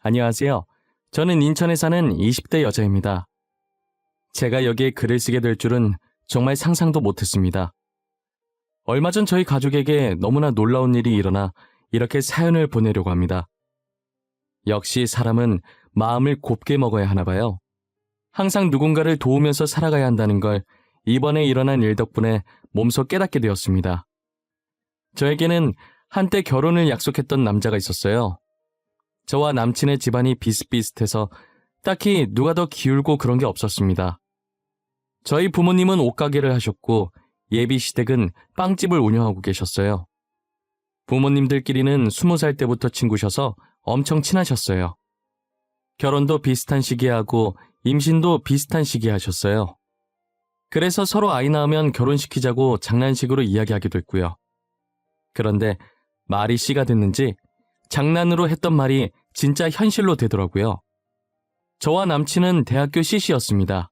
안녕하세요. 저는 인천에 사는 20대 여자입니다. 제가 여기에 글을 쓰게 될 줄은 정말 상상도 못했습니다. 얼마 전 저희 가족에게 너무나 놀라운 일이 일어나 이렇게 사연을 보내려고 합니다. 역시 사람은 마음을 곱게 먹어야 하나 봐요. 항상 누군가를 도우면서 살아가야 한다는 걸 이번에 일어난 일 덕분에 몸소 깨닫게 되었습니다. 저에게는 한때 결혼을 약속했던 남자가 있었어요. 저와 남친의 집안이 비슷비슷해서 딱히 누가 더 기울고 그런 게 없었습니다. 저희 부모님은 옷가게를 하셨고 예비시댁은 빵집을 운영하고 계셨어요. 부모님들끼리는 20살 때부터 친구셔서 엄청 친하셨어요. 결혼도 비슷한 시기에 하고 임신도 비슷한 시기에 하셨어요. 그래서 서로 아이 낳으면 결혼시키자고 장난식으로 이야기하기도 했고요. 그런데 말이 씨가 됐는지 장난으로 했던 말이 진짜 현실로 되더라고요. 저와 남친은 대학교 CC였습니다.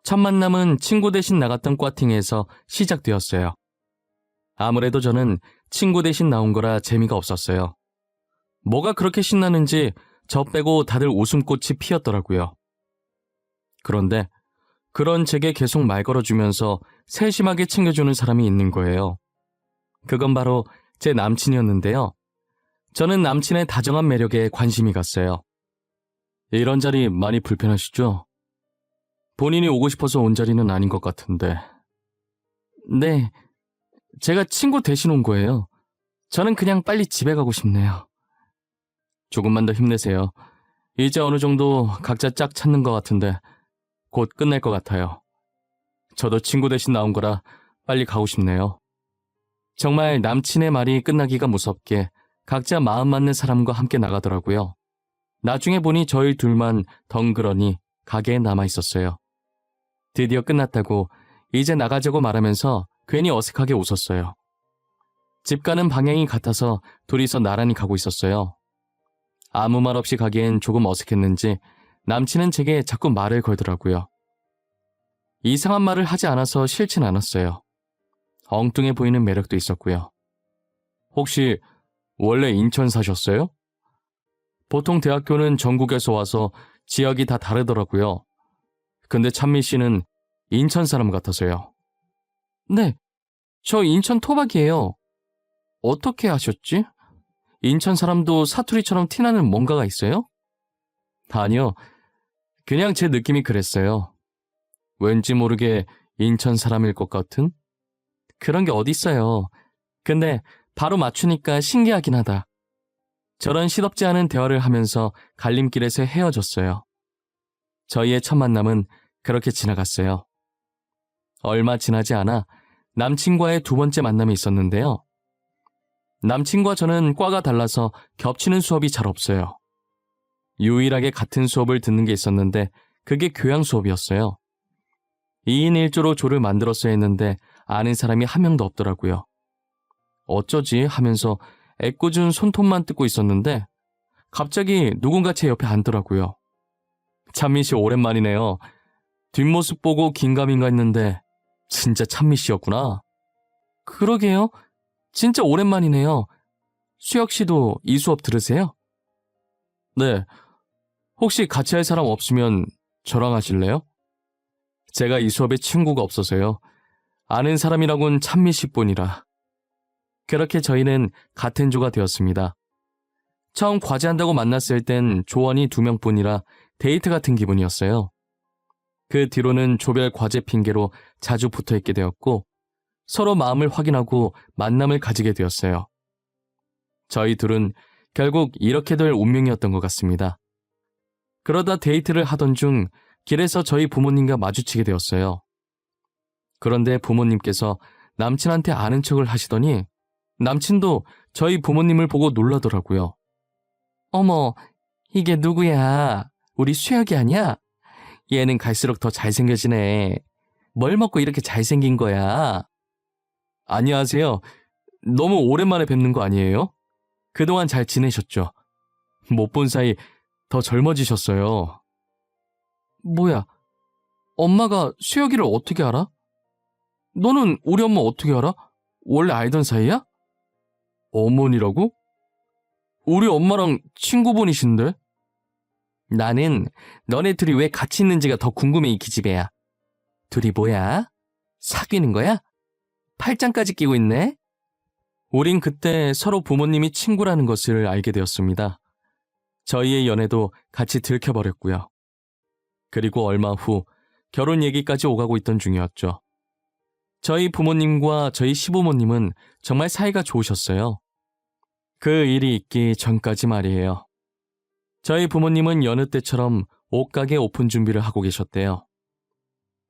첫 만남은 친구 대신 나갔던 과팅에서 시작되었어요. 아무래도 저는 친구 대신 나온 거라 재미가 없었어요. 뭐가 그렇게 신나는지 저 빼고 다들 웃음꽃이 피었더라고요. 그런데 그런 제게 계속 말 걸어주면서 세심하게 챙겨주는 사람이 있는 거예요. 그건 바로 제 남친이었는데요. 저는 남친의 다정한 매력에 관심이 갔어요. 이런 자리 많이 불편하시죠? 본인이 오고 싶어서 온 자리는 아닌 것 같은데. 네, 제가 친구 대신 온 거예요. 저는 그냥 빨리 집에 가고 싶네요. 조금만 더 힘내세요. 이제 어느 정도 각자 짝 찾는 것 같은데 곧 끝날 것 같아요. 저도 친구 대신 나온 거라 빨리 가고 싶네요. 정말 남친의 말이 끝나기가 무섭게 각자 마음 맞는 사람과 함께 나가더라고요. 나중에 보니 저희 둘만 덩그러니 가게에 남아 있었어요. 드디어 끝났다고 이제 나가자고 말하면서 괜히 어색하게 웃었어요. 집 가는 방향이 같아서 둘이서 나란히 가고 있었어요. 아무 말 없이 가기엔 조금 어색했는지 남친은 제게 자꾸 말을 걸더라고요. 이상한 말을 하지 않아서 싫진 않았어요. 엉뚱해 보이는 매력도 있었고요. 혹시 원래 인천 사셨어요? 보통 대학교는 전국에서 와서 지역이 다 다르더라고요. 근데 찬미 씨는 인천 사람 같아서요. 네, 저 인천 토박이에요. 어떻게 아셨지? 인천 사람도 사투리처럼 티나는 뭔가가 있어요? 아니요, 그냥 제 느낌이 그랬어요. 왠지 모르게 인천 사람일 것 같은? 그런 게 어딨어요. 근데 바로 맞추니까 신기하긴 하다. 저런 시덥지 않은 대화를 하면서 갈림길에서 헤어졌어요. 저희의 첫 만남은 그렇게 지나갔어요. 얼마 지나지 않아 남친과의 두 번째 만남이 있었는데요. 남친과 저는 과가 달라서 겹치는 수업이 잘 없어요. 유일하게 같은 수업을 듣는 게 있었는데 그게 교양 수업이었어요. 2인 1조로 조를 만들었어야 했는데 아는 사람이 한 명도 없더라고요. 어쩌지 하면서 애꿎은 손톱만 뜯고 있었는데 갑자기 누군가 제 옆에 앉더라고요. 찬미 씨 오랜만이네요. 뒷모습 보고 긴가민가 했는데 진짜 찬미 씨였구나. 그러게요. 진짜 오랜만이네요. 수혁 씨도 이 수업 들으세요? 네. 혹시 같이 할 사람 없으면 저랑 하실래요? 제가 이 수업에 친구가 없어서요. 아는 사람이라곤 찬미 씨뿐이라. 그렇게 저희는 같은 조가 되었습니다. 처음 과제한다고 만났을 땐 조원이 2명뿐이라 데이트 같은 기분이었어요. 그 뒤로는 조별 과제 핑계로 자주 붙어있게 되었고 서로 마음을 확인하고 만남을 가지게 되었어요. 저희 둘은 결국 이렇게 될 운명이었던 것 같습니다. 그러다 데이트를 하던 중 길에서 저희 부모님과 마주치게 되었어요. 그런데 부모님께서 남친한테 아는 척을 하시더니 남친도 저희 부모님을 보고 놀라더라고요. 어머, 이게 누구야? 우리 수혁이 아니야? 얘는 갈수록 더 잘생겨지네. 뭘 먹고 이렇게 잘생긴 거야? 안녕하세요. 너무 오랜만에 뵙는 거 아니에요? 그동안 잘 지내셨죠? 못 본 사이 더 젊어지셨어요. 뭐야, 엄마가 수혁이를 어떻게 알아? 너는 우리 엄마 어떻게 알아? 원래 알던 사이야? 어머니라고? 우리 엄마랑 친구분이신데? 나는 너네 둘이 왜 같이 있는지가 더 궁금해, 이 기집애야. 둘이 뭐야? 사귀는 거야? 팔짱까지 끼고 있네? 우린 그때 서로 부모님이 친구라는 것을 알게 되었습니다. 저희의 연애도 같이 들켜버렸고요. 그리고 얼마 후 결혼 얘기까지 오가고 있던 중이었죠. 저희 부모님과 저희 시부모님은 정말 사이가 좋으셨어요. 그 일이 있기 전까지 말이에요. 저희 부모님은 여느 때처럼 옷가게 오픈 준비를 하고 계셨대요.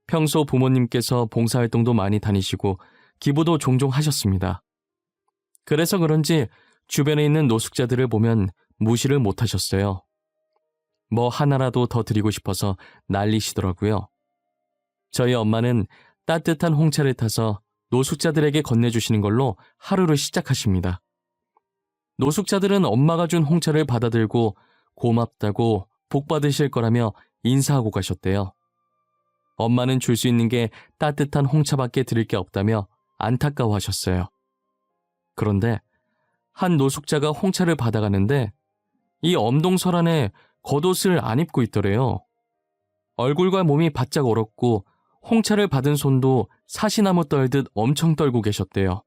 평소 부모님께서 봉사활동도 많이 다니시고 기부도 종종 하셨습니다. 그래서 그런지 주변에 있는 노숙자들을 보면 무시를 못하셨어요. 뭐 하나라도 더 드리고 싶어서 난리시더라고요. 저희 엄마는 따뜻한 홍차를 타서 노숙자들에게 건네주시는 걸로 하루를 시작하십니다. 노숙자들은 엄마가 준 홍차를 받아들고 고맙다고 복 받으실 거라며 인사하고 가셨대요. 엄마는 줄 수 있는 게 따뜻한 홍차밖에 드릴 게 없다며 안타까워하셨어요. 그런데 한 노숙자가 홍차를 받아가는데 이 엄동설 안에 겉옷을 안 입고 있더래요. 얼굴과 몸이 바짝 얼었고 홍차를 받은 손도 사시나무 떨듯 엄청 떨고 계셨대요.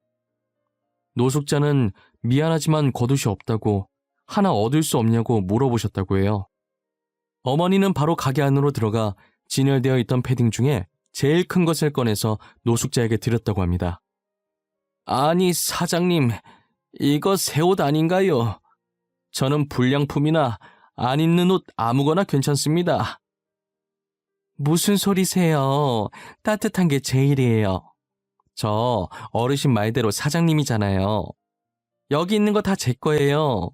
노숙자는 미안하지만 겉옷이 없다고 하나 얻을 수 없냐고 물어보셨다고 해요. 어머니는 바로 가게 안으로 들어가 진열되어 있던 패딩 중에 제일 큰 것을 꺼내서 노숙자에게 드렸다고 합니다. 아니 사장님, 이거 새 옷 아닌가요? 저는 불량품이나 안 입는 옷 아무거나 괜찮습니다. 무슨 소리세요? 따뜻한 게 제일이에요. 저 어르신 말대로 사장님이잖아요. 여기 있는 거 다 제 거예요.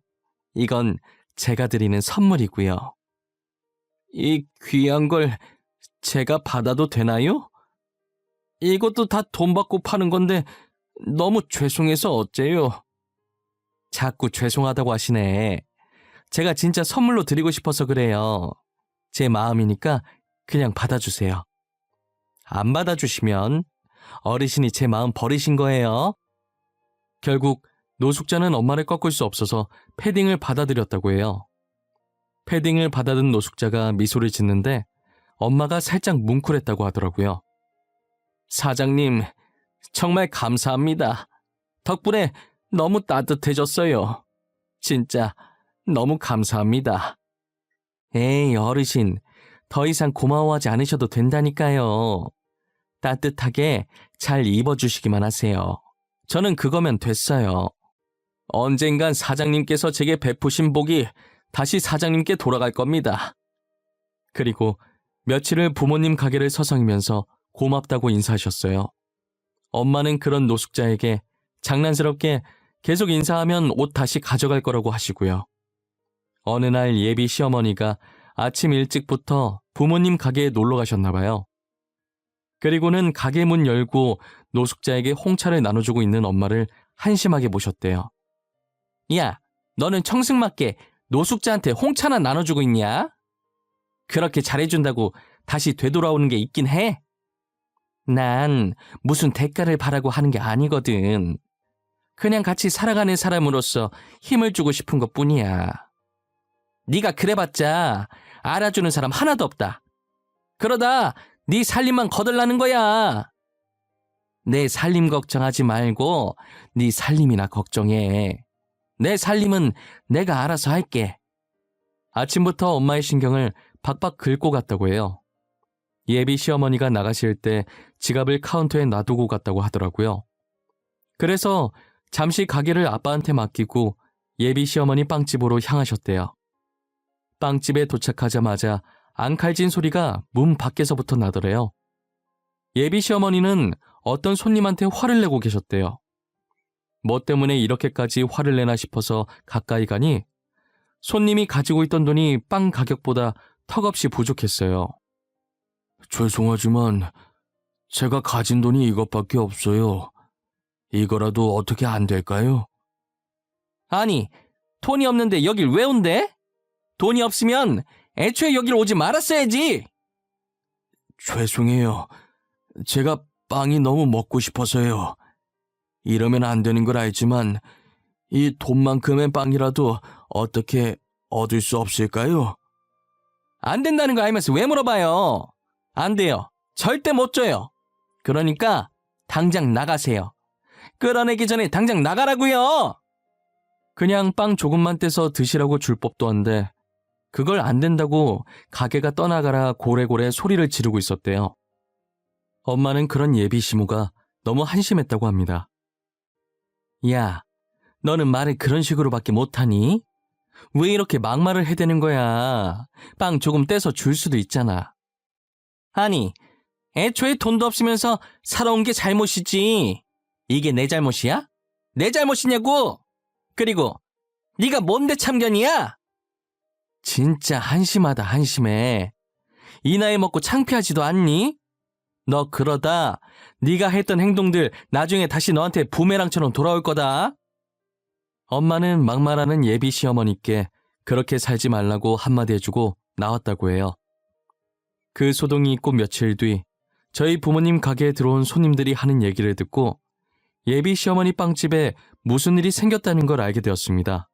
이건 제가 드리는 선물이고요. 이 귀한 걸 제가 받아도 되나요? 이것도 다 돈 받고 파는 건데 너무 죄송해서 어째요? 자꾸 죄송하다고 하시네. 제가 진짜 선물로 드리고 싶어서 그래요. 제 마음이니까 그냥 받아주세요. 안 받아주시면 어르신이 제 마음 버리신 거예요. 결국 노숙자는 엄마를 꺾을 수 없어서 패딩을 받아들였다고 해요. 패딩을 받아든 노숙자가 미소를 짓는데 엄마가 살짝 뭉클했다고 하더라고요. 사장님, 정말 감사합니다. 덕분에 너무 따뜻해졌어요. 진짜 너무 감사합니다. 에이, 어르신, 더 이상 고마워하지 않으셔도 된다니까요. 따뜻하게 잘 입어주시기만 하세요. 저는 그거면 됐어요. 언젠간 사장님께서 제게 베푸신 복이 다시 사장님께 돌아갈 겁니다. 그리고 며칠을 부모님 가게를 서성이면서 고맙다고 인사하셨어요. 엄마는 그런 노숙자에게 장난스럽게 계속 인사하면 옷 다시 가져갈 거라고 하시고요. 어느 날 예비 시어머니가 아침 일찍부터 부모님 가게에 놀러 가셨나 봐요. 그리고는 가게 문 열고 노숙자에게 홍차를 나눠주고 있는 엄마를 한심하게 보셨대요. 야, 너는 청승맞게 노숙자한테 홍차나 나눠주고 있냐? 그렇게 잘해준다고 다시 되돌아오는 게 있긴 해? 난 무슨 대가를 바라고 하는 게 아니거든. 그냥 같이 살아가는 사람으로서 힘을 주고 싶은 것뿐이야. 네가 그래봤자 알아주는 사람 하나도 없다. 그러다 네 살림만 거덜나는 거야. 내 살림 걱정하지 말고 네 살림이나 걱정해. 내 살림은 내가 알아서 할게. 아침부터 엄마의 신경을 박박 긁고 갔다고 해요. 예비 시어머니가 나가실 때 지갑을 카운터에 놔두고 갔다고 하더라고요. 그래서 잠시 가게를 아빠한테 맡기고 예비 시어머니 빵집으로 향하셨대요. 빵집에 도착하자마자 앙칼진 소리가 문 밖에서부터 나더래요. 예비 시어머니는 어떤 손님한테 화를 내고 계셨대요. 뭐 때문에 이렇게까지 화를 내나 싶어서 가까이 가니 손님이 가지고 있던 돈이 빵 가격보다 턱없이 부족했어요. 죄송하지만 제가 가진 돈이 이것밖에 없어요. 이거라도 어떻게 안 될까요? 아니, 돈이 없는데 여길 왜 온대? 돈이 없으면 애초에 여길 오지 말았어야지. 죄송해요. 제가 빵이 너무 먹고 싶어서요. 이러면 안 되는 걸 알지만 이 돈만큼의 빵이라도 어떻게 얻을 수 없을까요? 안 된다는 거 알면서 왜 물어봐요? 안 돼요. 절대 못 줘요. 그러니까 당장 나가세요. 끌어내기 전에 당장 나가라고요. 그냥 빵 조금만 떼서 드시라고 줄 법도 한데 그걸 안 된다고 가게가 떠나가라 고래고래 소리를 지르고 있었대요. 엄마는 그런 예비 시모가 너무 한심했다고 합니다. 야, 너는 말을 그런 식으로밖에 못하니? 왜 이렇게 막말을 해대는 거야? 빵 조금 떼서 줄 수도 있잖아. 아니, 애초에 돈도 없으면서 살아온 게 잘못이지. 이게 내 잘못이야? 내 잘못이냐고? 그리고 네가 뭔데 참견이야? 진짜 한심하다 한심해. 이 나이 먹고 창피하지도 않니? 너 그러다 네가 했던 행동들 나중에 다시 너한테 부메랑처럼 돌아올 거다. 엄마는 막말하는 예비 시어머니께 그렇게 살지 말라고 한마디 해주고 나왔다고 해요. 그 소동이 있고 며칠 뒤 저희 부모님 가게에 들어온 손님들이 하는 얘기를 듣고 예비 시어머니 빵집에 무슨 일이 생겼다는 걸 알게 되었습니다.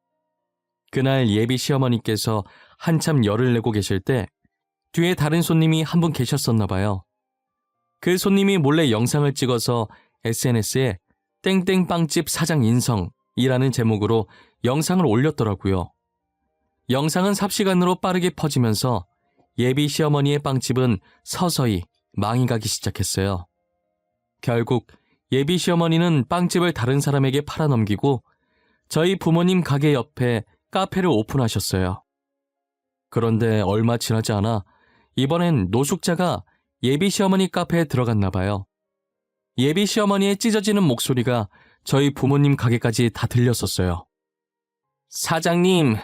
그날 예비 시어머니께서 한참 열을 내고 계실 때 뒤에 다른 손님이 한 분 계셨었나 봐요. 그 손님이 몰래 영상을 찍어서 SNS에 땡땡 빵집 사장 인성이라는 제목으로 영상을 올렸더라고요. 영상은 삽시간으로 빠르게 퍼지면서 예비 시어머니의 빵집은 서서히 망이 가기 시작했어요. 결국 예비 시어머니는 빵집을 다른 사람에게 팔아넘기고 저희 부모님 가게 옆에 카페를 오픈하셨어요. 그런데 얼마 지나지 않아 이번엔 노숙자가 예비 시어머니 카페에 들어갔나 봐요. 예비 시어머니의 찢어지는 목소리가 저희 부모님 가게까지 다 들렸었어요. 사장님,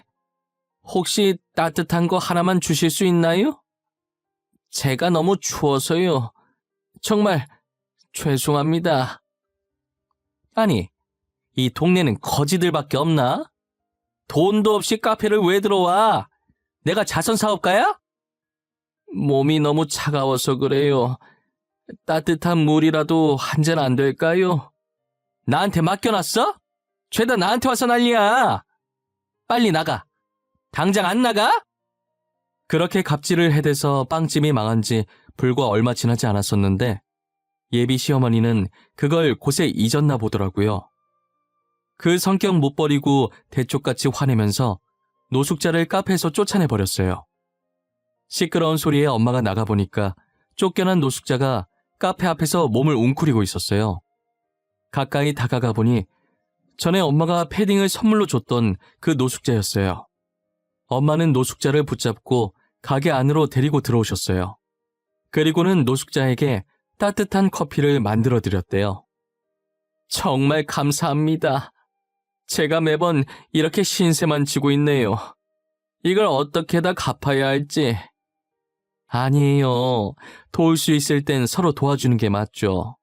혹시 따뜻한 거 하나만 주실 수 있나요? 제가 너무 추워서요. 정말 죄송합니다. 아니, 이 동네는 거지들밖에 없나? 돈도 없이 카페를 왜 들어와? 내가 자선사업가야? 몸이 너무 차가워서 그래요. 따뜻한 물이라도 한 잔 안 될까요? 나한테 맡겨놨어? 죄다 나한테 와서 난리야. 빨리 나가. 당장 안 나가? 그렇게 갑질을 해대서 빵집이 망한 지 불과 얼마 지나지 않았었는데 예비 시어머니는 그걸 곳에 잊었나 보더라고요. 그 성격 못 버리고 대쪽같이 화내면서 노숙자를 카페에서 쫓아내버렸어요. 시끄러운 소리에 엄마가 나가보니까 쫓겨난 노숙자가 카페 앞에서 몸을 웅크리고 있었어요. 가까이 다가가 보니 전에 엄마가 패딩을 선물로 줬던 그 노숙자였어요. 엄마는 노숙자를 붙잡고 가게 안으로 데리고 들어오셨어요. 그리고는 노숙자에게 따뜻한 커피를 만들어 드렸대요. 정말 감사합니다. 제가 매번 이렇게 신세만 지고 있네요. 이걸 어떻게 다 갚아야 할지. 아니에요. 도울 수 있을 땐 서로 도와주는 게 맞죠.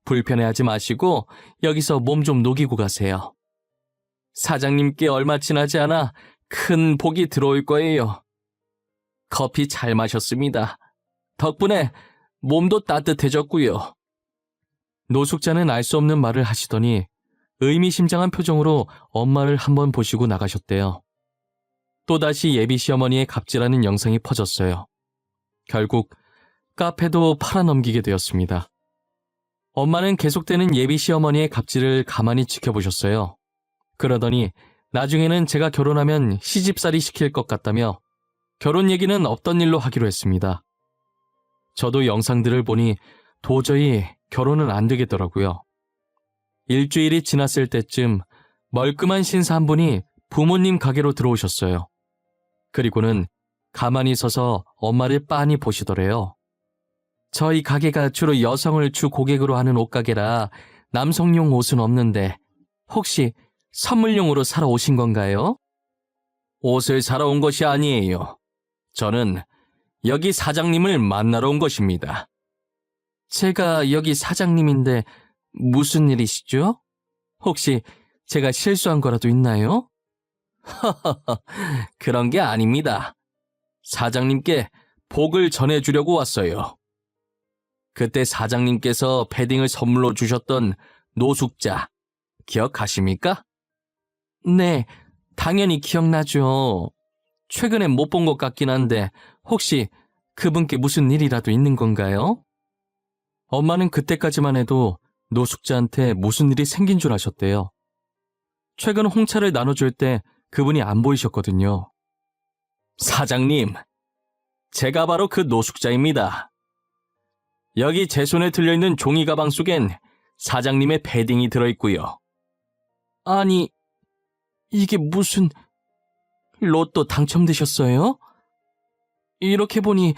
불편해하지 마시고 여기서 몸 좀 녹이고 가세요. 사장님께 얼마 지나지 않아 큰 복이 들어올 거예요. 커피 잘 마셨습니다. 덕분에 몸도 따뜻해졌고요. 노숙자는 알 수 없는 말을 하시더니 의미심장한 표정으로 엄마를 한번 보시고 나가셨대요. 또다시 예비 시어머니의 갑질하는 영상이 퍼졌어요. 결국 카페도 팔아넘기게 되었습니다. 엄마는 계속되는 예비 시어머니의 갑질을 가만히 지켜보셨어요. 그러더니 나중에는 제가 결혼하면 시집살이 시킬 것 같다며 결혼 얘기는 없던 일로 하기로 했습니다. 저도 영상들을 보니 도저히 결혼은 안 되겠더라고요. 일주일이 지났을 때쯤 멀끔한 신사 한 분이 부모님 가게로 들어오셨어요. 그리고는 가만히 서서 엄마를 빤히 보시더래요. 저희 가게가 주로 여성을 주 고객으로 하는 옷가게라 남성용 옷은 없는데 혹시 선물용으로 사러 오신 건가요? 옷을 사러 온 것이 아니에요. 저는 여기 사장님을 만나러 온 것입니다. 제가 여기 사장님인데 무슨 일이시죠? 혹시 제가 실수한 거라도 있나요? 그런 게 아닙니다. 사장님께 복을 전해주려고 왔어요. 그때 사장님께서 패딩을 선물로 주셨던 노숙자 기억하십니까? 네, 당연히 기억나죠. 최근에 못 본 것 같긴 한데 혹시 그분께 무슨 일이라도 있는 건가요? 엄마는 그때까지만 해도 노숙자한테 무슨 일이 생긴 줄 아셨대요. 최근 홍차를 나눠줄 때 그분이 안 보이셨거든요. 사장님, 제가 바로 그 노숙자입니다. 여기 제 손에 들려있는 종이 가방 속엔 사장님의 패딩이 들어있고요. 아니, 이게 무슨... 로또 당첨되셨어요? 이렇게 보니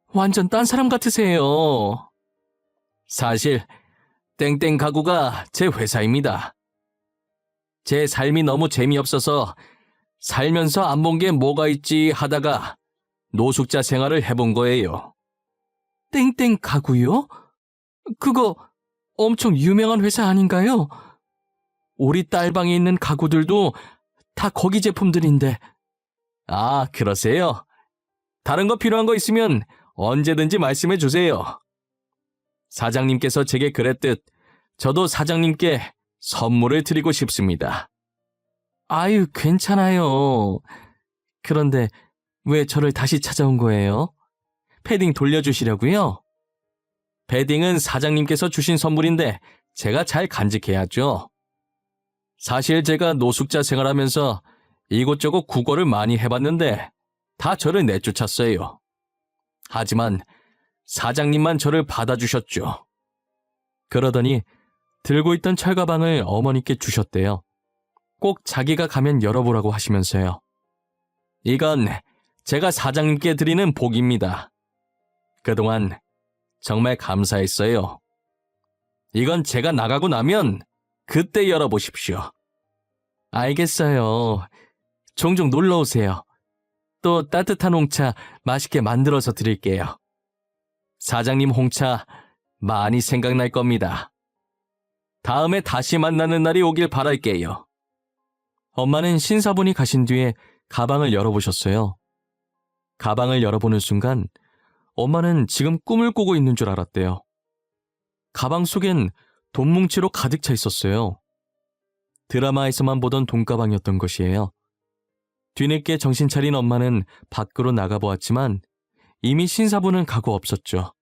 완전 딴 사람 같으세요. 사실 땡땡 가구가 제 회사입니다. 제 삶이 너무 재미없어서 살면서 안 본 게 뭐가 있지 하다가 노숙자 생활을 해본 거예요. 땡땡 가구요? 그거 엄청 유명한 회사 아닌가요? 우리 딸방에 있는 가구들도 다 거기 제품들인데. 아, 그러세요? 다른 거 필요한 거 있으면 언제든지 말씀해 주세요. 사장님께서 제게 그랬듯 저도 사장님께 선물을 드리고 싶습니다. 아유, 괜찮아요. 그런데 왜 저를 다시 찾아온 거예요? 패딩 돌려주시려고요? 패딩은 사장님께서 주신 선물인데 제가 잘 간직해야죠. 사실 제가 노숙자 생활하면서 이곳저곳 구걸을 많이 해봤는데 다 저를 내쫓았어요. 하지만 사장님만 저를 받아주셨죠. 그러더니 들고 있던 철가방을 어머니께 주셨대요. 꼭 자기가 가면 열어보라고 하시면서요. 이건 제가 사장님께 드리는 복입니다. 그동안 정말 감사했어요. 이건 제가 나가고 나면 그때 열어보십시오. 알겠어요. 종종 놀러 오세요. 또 따뜻한 홍차 맛있게 만들어서 드릴게요. 사장님 홍차 많이 생각날 겁니다. 다음에 다시 만나는 날이 오길 바랄게요. 엄마는 신사분이 가신 뒤에 가방을 열어보셨어요. 가방을 열어보는 순간 엄마는 지금 꿈을 꾸고 있는 줄 알았대요. 가방 속엔 돈뭉치로 가득 차 있었어요. 드라마에서만 보던 돈가방이었던 것이에요. 뒤늦게 정신 차린 엄마는 밖으로 나가보았지만 이미 신사분은 가고 없었죠.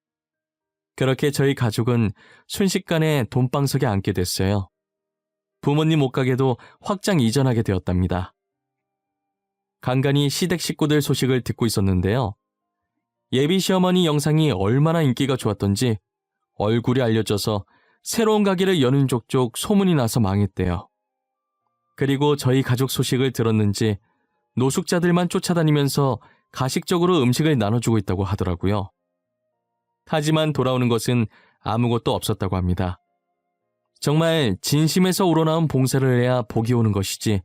그렇게 저희 가족은 순식간에 돈방석에 앉게 됐어요. 부모님 옷가게도 확장 이전하게 되었답니다. 간간히 시댁 식구들 소식을 듣고 있었는데요. 예비 시어머니 영상이 얼마나 인기가 좋았던지 얼굴이 알려져서 새로운 가게를 여는 족족 소문이 나서 망했대요. 그리고 저희 가족 소식을 들었는지 노숙자들만 쫓아다니면서 가식적으로 음식을 나눠주고 있다고 하더라고요. 하지만 돌아오는 것은 아무것도 없었다고 합니다. 정말 진심에서 우러나온 봉사를 해야 복이 오는 것이지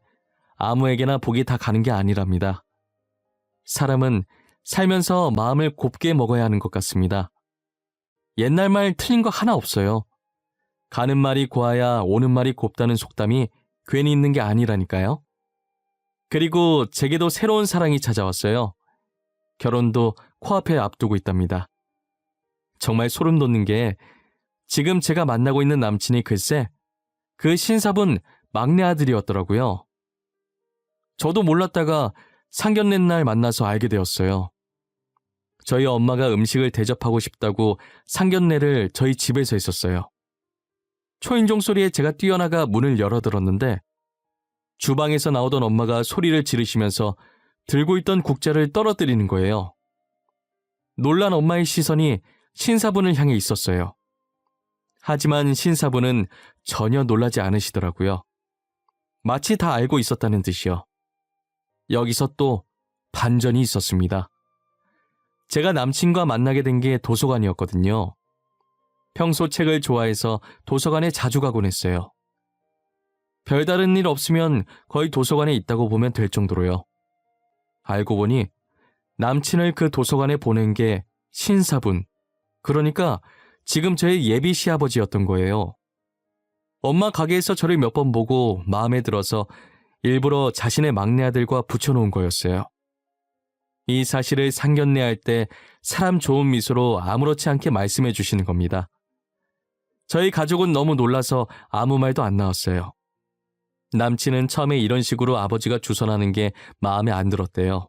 아무에게나 복이 다 가는 게 아니랍니다. 사람은 살면서 마음을 곱게 먹어야 하는 것 같습니다. 옛날 말 틀린 거 하나 없어요. 가는 말이 고와야 오는 말이 곱다는 속담이 괜히 있는 게 아니라니까요. 그리고 제게도 새로운 사랑이 찾아왔어요. 결혼도 코앞에 앞두고 있답니다. 정말 소름 돋는 게 지금 제가 만나고 있는 남친이 글쎄 그 신사분 막내 아들이었더라고요. 저도 몰랐다가 상견례 날 만나서 알게 되었어요. 저희 엄마가 음식을 대접하고 싶다고 상견례를 저희 집에서 했었어요. 초인종 소리에 제가 뛰어나가 문을 열어들었는데 주방에서 나오던 엄마가 소리를 지르시면서 들고 있던 국자를 떨어뜨리는 거예요. 놀란 엄마의 시선이 신사분을 향해 있었어요. 하지만 신사분은 전혀 놀라지 않으시더라고요. 마치 다 알고 있었다는 듯이요. 여기서 또 반전이 있었습니다. 제가 남친과 만나게 된 게 도서관이었거든요. 평소 책을 좋아해서 도서관에 자주 가곤 했어요. 별다른 일 없으면 거의 도서관에 있다고 보면 될 정도로요. 알고 보니 남친을 그 도서관에 보낸 게 신사분, 그러니까 지금 저의 예비 시아버지였던 거예요. 엄마 가게에서 저를 몇 번 보고 마음에 들어서 일부러 자신의 막내 아들과 붙여놓은 거였어요. 이 사실을 상견례할 때 사람 좋은 미소로 아무렇지 않게 말씀해 주시는 겁니다. 저희 가족은 너무 놀라서 아무 말도 안 나왔어요. 남친은 처음에 이런 식으로 아버지가 주선하는 게 마음에 안 들었대요.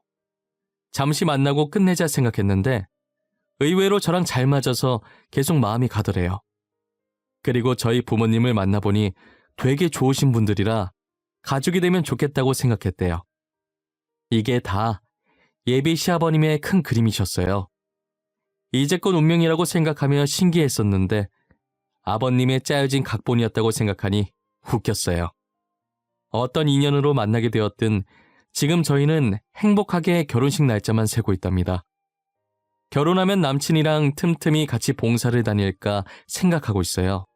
잠시 만나고 끝내자 생각했는데 의외로 저랑 잘 맞아서 계속 마음이 가더래요. 그리고 저희 부모님을 만나보니 되게 좋으신 분들이라 가족이 되면 좋겠다고 생각했대요. 이게 다 예비 시아버님의 큰 그림이셨어요. 이제껏 운명이라고 생각하며 신기했었는데 아버님의 짜여진 각본이었다고 생각하니 웃겼어요. 어떤 인연으로 만나게 되었든 지금 저희는 행복하게 결혼식 날짜만 세고 있답니다. 결혼하면 남친이랑 틈틈이 같이 봉사를 다닐까 생각하고 있어요.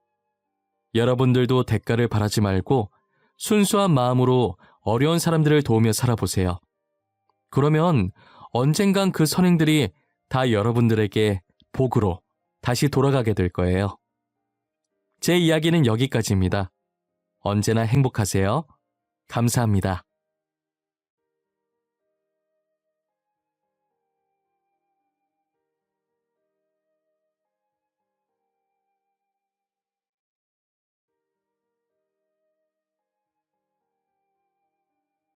여러분들도 대가를 바라지 말고 순수한 마음으로 어려운 사람들을 도우며 살아보세요. 그러면 언젠간 그 선행들이 다 여러분들에게 복으로 다시 돌아가게 될 거예요. 제 이야기는 여기까지입니다. 언제나 행복하세요. 감사합니다.